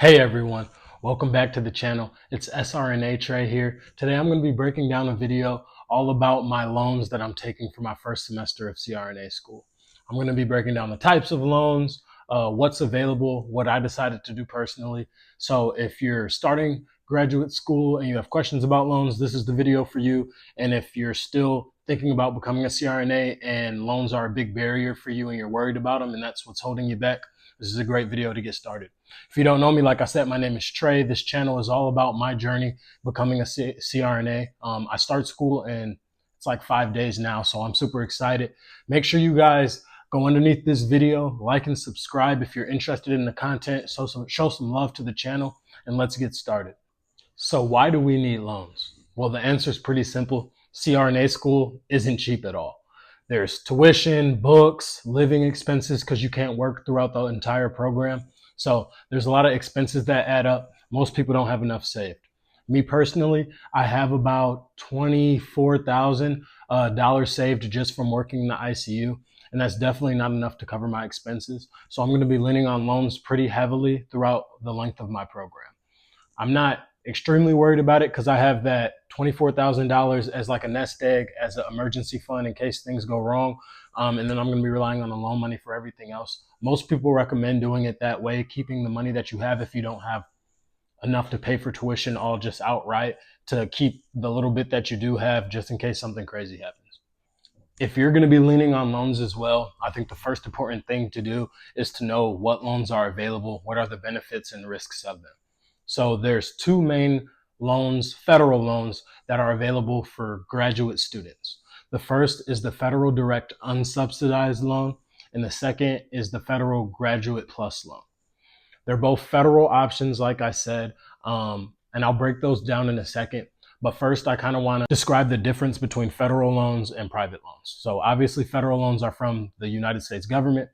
Hey everyone, welcome back to the channel. It's SRNA Trey here. Today I'm going to be breaking down a video all about my loans that I'm taking for my first semester of CRNA school. I'm going to be breaking down the types of loans, what's available, what I decided to do personally. So if you're starting graduate school and you have questions about loans, this is the video for you. And if you're still thinking about becoming a CRNA and loans are a big barrier for you and you're worried about them and that's what's holding you back, this is a great video to get started. If you don't know me, like I said, my name is Trey. This channel is all about my journey becoming a CRNA. I start school in it's like 5 days now, so I'm super excited. Make sure you guys go underneath this video, like and subscribe if you're interested in the content. Show some love to the channel, and let's get started. So why do we need loans? Well, the answer is pretty simple. CRNA school isn't cheap at all. There's tuition, books, living expenses because you can't work throughout the entire program. So there's a lot of expenses that add up. Most people don't have enough saved. Me personally, I have about $24,000 saved just from working in the ICU. And that's definitely not enough to cover my expenses. So I'm going to be leaning on loans pretty heavily throughout the length of my program. I'm not extremely worried about it because I have that $24,000 as like a nest egg, as an emergency fund in case things go wrong. And then I'm going to be relying on the loan money for everything else. Most people recommend doing it that way, keeping the money that you have if you don't have enough to pay for tuition all just outright, to keep the little bit that you do have just in case something crazy happens. If you're going to be leaning on loans as well, I think the first important thing to do is to know what loans are available, what are the benefits and risks of them. So there's two main loans, federal loans, that are available for graduate students. The first is the Federal Direct Unsubsidized Loan, and the second is the Federal Graduate Plus Loan. They're both federal options, like I said, and I'll break those down in a second. But first, I kind of want to describe the difference between federal loans and private loans. So obviously, federal loans are from the United States government.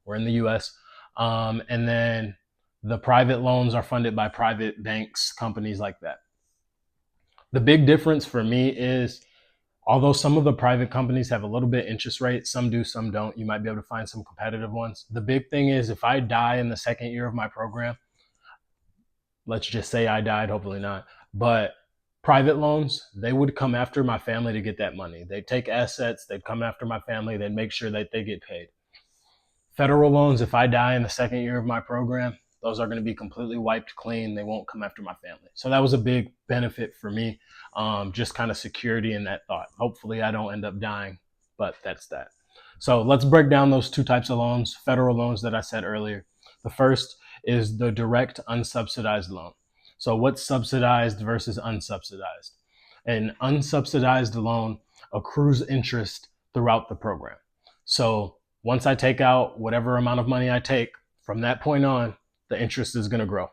We're in the US. And then the private loans are funded by private banks, companies like that. The big difference for me is, although some of the private companies have a little bit interest rate, some do, some don't. You might be able to find some competitive ones. The big thing is, if I die in the second year of my program, let's just say I died, hopefully not, but private loans, they would come after my family to get that money. They'd take assets, they'd come after my family, they'd make sure that they get paid. Federal loans, if I die in the second year of my program, those are going to be completely wiped clean. They won't come after my family. So that was a big benefit for me, just kind of security in that thought. Hopefully I don't end up dying, but that's that. So let's break down those two types of loans, federal loans that I said earlier. The first is the direct unsubsidized loan. So what's subsidized versus unsubsidized? An unsubsidized loan accrues interest throughout the program. So once I take out whatever amount of money I take, from that point on, the interest is going to grow.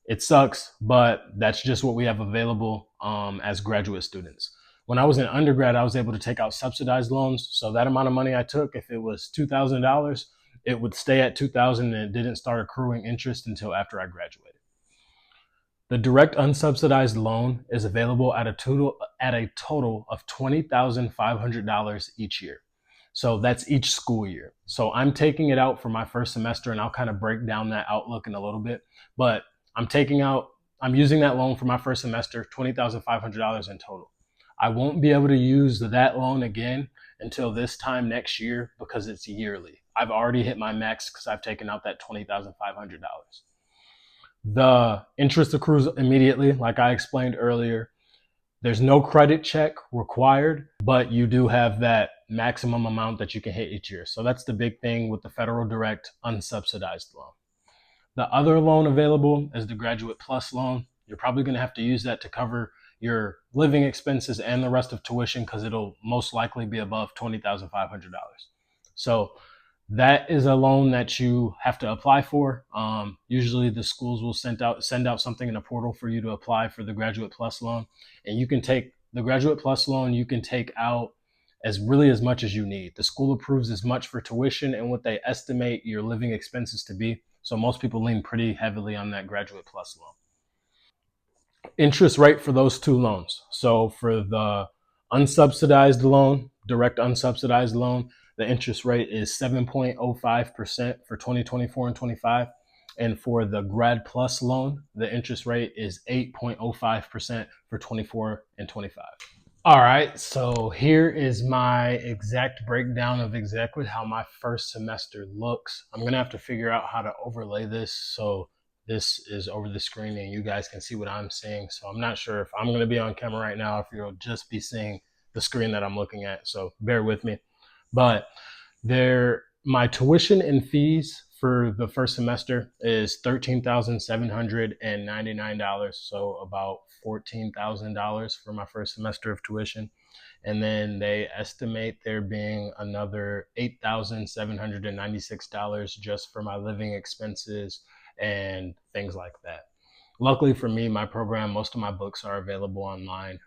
It sucks, but that's just what we have available as graduate students. When I was in undergrad, I was able to take out subsidized loans. So that amount of money I took, if it was $2,000, it would stay at $2,000 and it didn't start accruing interest until after I graduated. The direct unsubsidized loan is available at a total of $20,500 each year. So that's each school year. So I'm taking it out for my first semester, and I'll kind of break down that outlook in a little bit. But I'm using that loan for my first semester, $20,500 in total. I won't be able to use that loan again until this time next year because it's yearly. I've already hit my max because I've taken out that $20,500. The interest accrues immediately, like I explained earlier. There's no credit check required, but you do have that maximum amount that you can hit each year. So that's the big thing with the Federal Direct Unsubsidized loan. The other loan available is the Graduate Plus loan. You're probably going to have to use that to cover your living expenses and the rest of tuition because it'll most likely be above $20,500. So that is a loan that you have to apply for. Usually the schools will send out something in a portal for you to apply for the Graduate Plus loan. And you can take the Graduate Plus loan, you can take out as much as you need. The school approves as much for tuition and what they estimate your living expenses to be. So most people lean pretty heavily on that Graduate Plus loan. Interest rate for those two loans. So for the unsubsidized loan, direct unsubsidized loan, the interest rate is 7.05% for 2024 and 25. And for the Grad Plus loan, the interest rate is 8.05% for 24 and 25. All right, so here is my exact breakdown of exactly how my first semester looks. I'm gonna have to figure out how to overlay this so this is over the screen and you guys can see what I'm seeing. So I'm not sure if I'm gonna be on camera right now, if you'll just be seeing the screen that I'm looking at. So bear with me. But my tuition and fees for the first semester is $13,799. So about $14,000 for my first semester of tuition. And then they estimate there being another $8,796 just for my living expenses and things like that. Luckily for me, my program, most of my books are available online.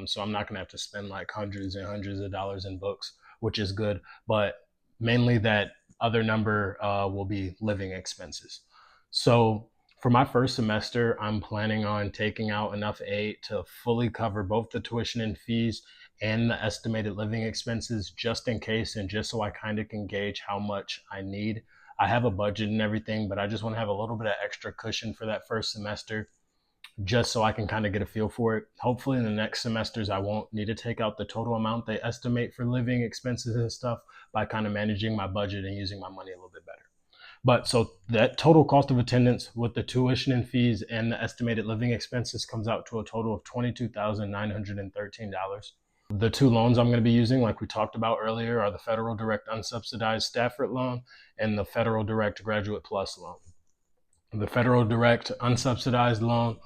So I'm not going to have to spend like hundreds and hundreds of dollars in books, which is good. But mainly that other number will be living expenses. So for my first semester, I'm planning on taking out enough aid to fully cover both the tuition and fees and the estimated living expenses just in case, and just so I kind of can gauge how much I need. I have a budget and everything, but I just want to have a little bit of extra cushion for that first semester just so I can kind of get a feel for it. Hopefully in the next semesters, I won't need to take out the total amount they estimate for living expenses and stuff by kind of managing my budget and using my money a little bit better. But so that total cost of attendance with the tuition and fees and the estimated living expenses comes out to a total of $22,913. The two loans I'm going to be using, like we talked about earlier, are the Federal Direct Unsubsidized Stafford loan and the Federal Direct Graduate Plus loan. The Federal Direct Unsubsidized loan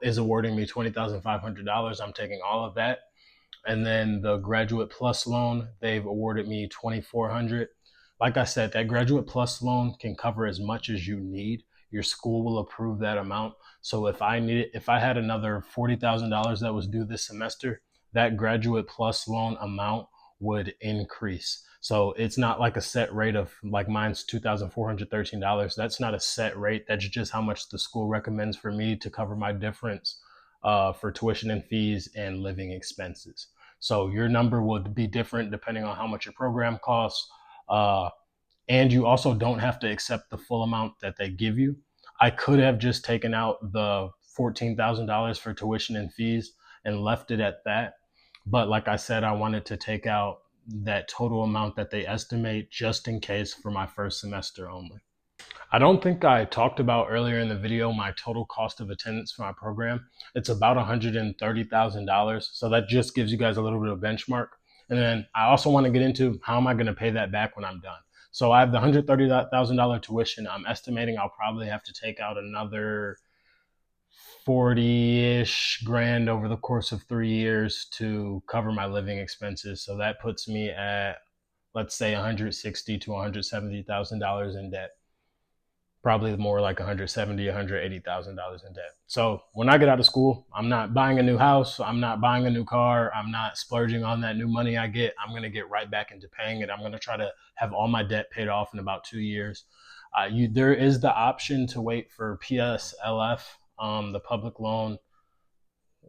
is awarding me $20,500. I'm taking all of that. And then the Graduate Plus loan, they've awarded me $2,400. Like I said, that Graduate Plus loan can cover as much as you need. Your school will approve that amount. So if I had another $40,000 that was due this semester, that Graduate Plus loan amount would increase. So it's not like a set rate of, like mine's $2,413. That's not a set rate. That's just how much the school recommends for me to cover my difference for tuition and fees and living expenses. So your number would be different depending on how much your program costs. And you also don't have to accept the full amount that they give you. I could have just taken out the $14,000 for tuition and fees and left it at that. But like I said, I wanted to take out that total amount that they estimate just in case for my first semester only. I don't think I talked about earlier in the video my total cost of attendance for my program. It's about $130,000. So that just gives you guys a little bit of benchmark. And then I also want to get into how am I going to pay that back when I'm done. So I have the $130,000 tuition. I'm estimating I'll probably have to take out another 40-ish grand over the course of 3 years to cover my living expenses. So that puts me at, let's say, $160,000 to $170,000 in debt. Probably more like $170,000, $180,000 in debt. So when I get out of school, I'm not buying a new house. I'm not buying a new car. I'm not splurging on that new money I get. I'm going to get right back into paying it. I'm going to try to have all my debt paid off in about 2 years. There is the option to wait for PSLF, the Public Loan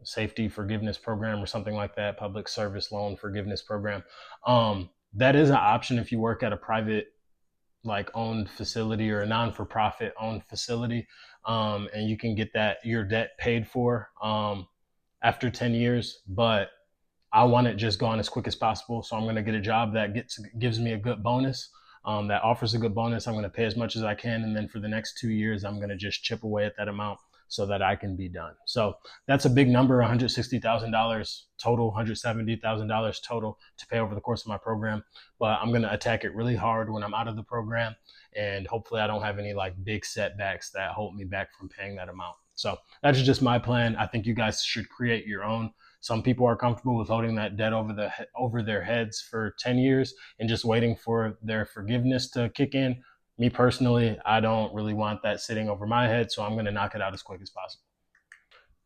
Safety Forgiveness Program or something like that, Public Service Loan Forgiveness Program. That is an option if you work at a private owned facility or a non-for-profit owned facility, and you can get your debt paid for after 10 years. But I want it just gone as quick as possible, so I'm going to get a job that gives me a good bonus, that offers a good bonus. I'm going to pay as much as I can, and then for the next 2 years I'm going to just chip away at that amount so that I can be done. So that's a big number, $160,000 total, $170,000 total to pay over the course of my program. But I'm going to attack it really hard when I'm out of the program, and hopefully I don't have any big setbacks that hold me back from paying that amount. So that's just my plan. I think you guys should create your own. Some people are comfortable with holding that debt over their heads for 10 years and just waiting for their forgiveness to kick in. Me personally, I don't really want that sitting over my head, so I'm going to knock it out as quick as possible.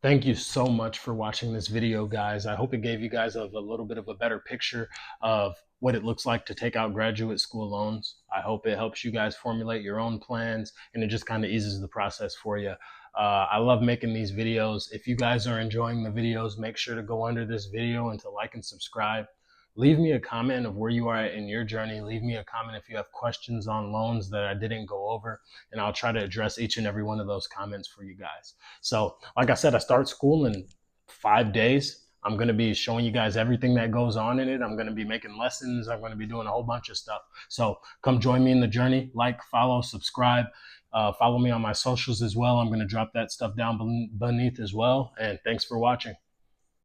Thank you so much for watching this video, guys. I hope it gave you guys a little bit of a better picture of what it looks like to take out graduate school loans. I hope it helps you guys formulate your own plans, and it just kind of eases the process for you. I love making these videos. If you guys are enjoying the videos, make sure to go under this video and to like and subscribe. leave me a comment of where you are at in your journey. Leave me a comment if you have questions on loans that I didn't go over, and I'll try to address each and every one of those comments for you guys. So, like I said, I start school in 5 days. I'm going to be showing you guys everything that goes on in it. I'm going to be making lessons. I'm going to be doing a whole bunch of stuff. So come join me in the journey. Like, follow, subscribe. Follow me on my socials as well. I'm going to drop that stuff down beneath as well. And thanks for watching.